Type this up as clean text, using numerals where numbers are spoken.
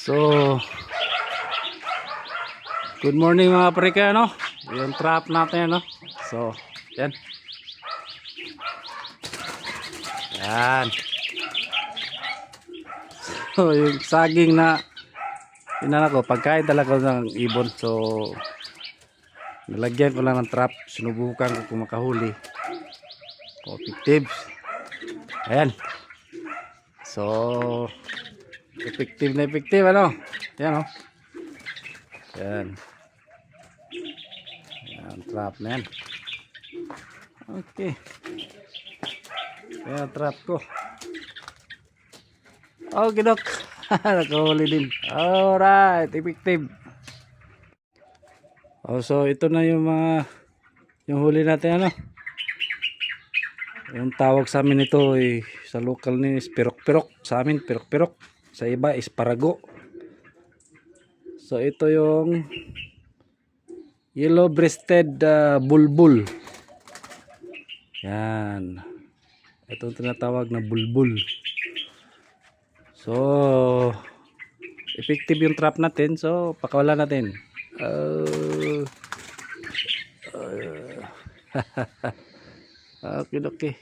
So, good morning mga Aprikano. Yung trap natin, no? So, yan. Yan. So, yung saging na inana ko, pagkain talaga ng ibon. So, nalagyan ko lang ng trap. Sinubukan ko kung makahuli. O, effective. Ayan. So, effective na effective, ano? Yan, oh. Yan. Yan, trap na yan. Okay. Yan, trap ko. Okay, dok. Nakahuli din. Alright, effective. Oh, so, ito na yung mga yung huli natin, ano? Yung tawag sa amin ito ay sa local ni pirok-pirok. Sa amin, pirok-pirok. Sa iba, isparago. So, ito yung yellow-breasted bulbul. Yan. Ito yung tinatawag na bulbul. So, effective yung trap natin. So, pakawala natin. Okay, okay.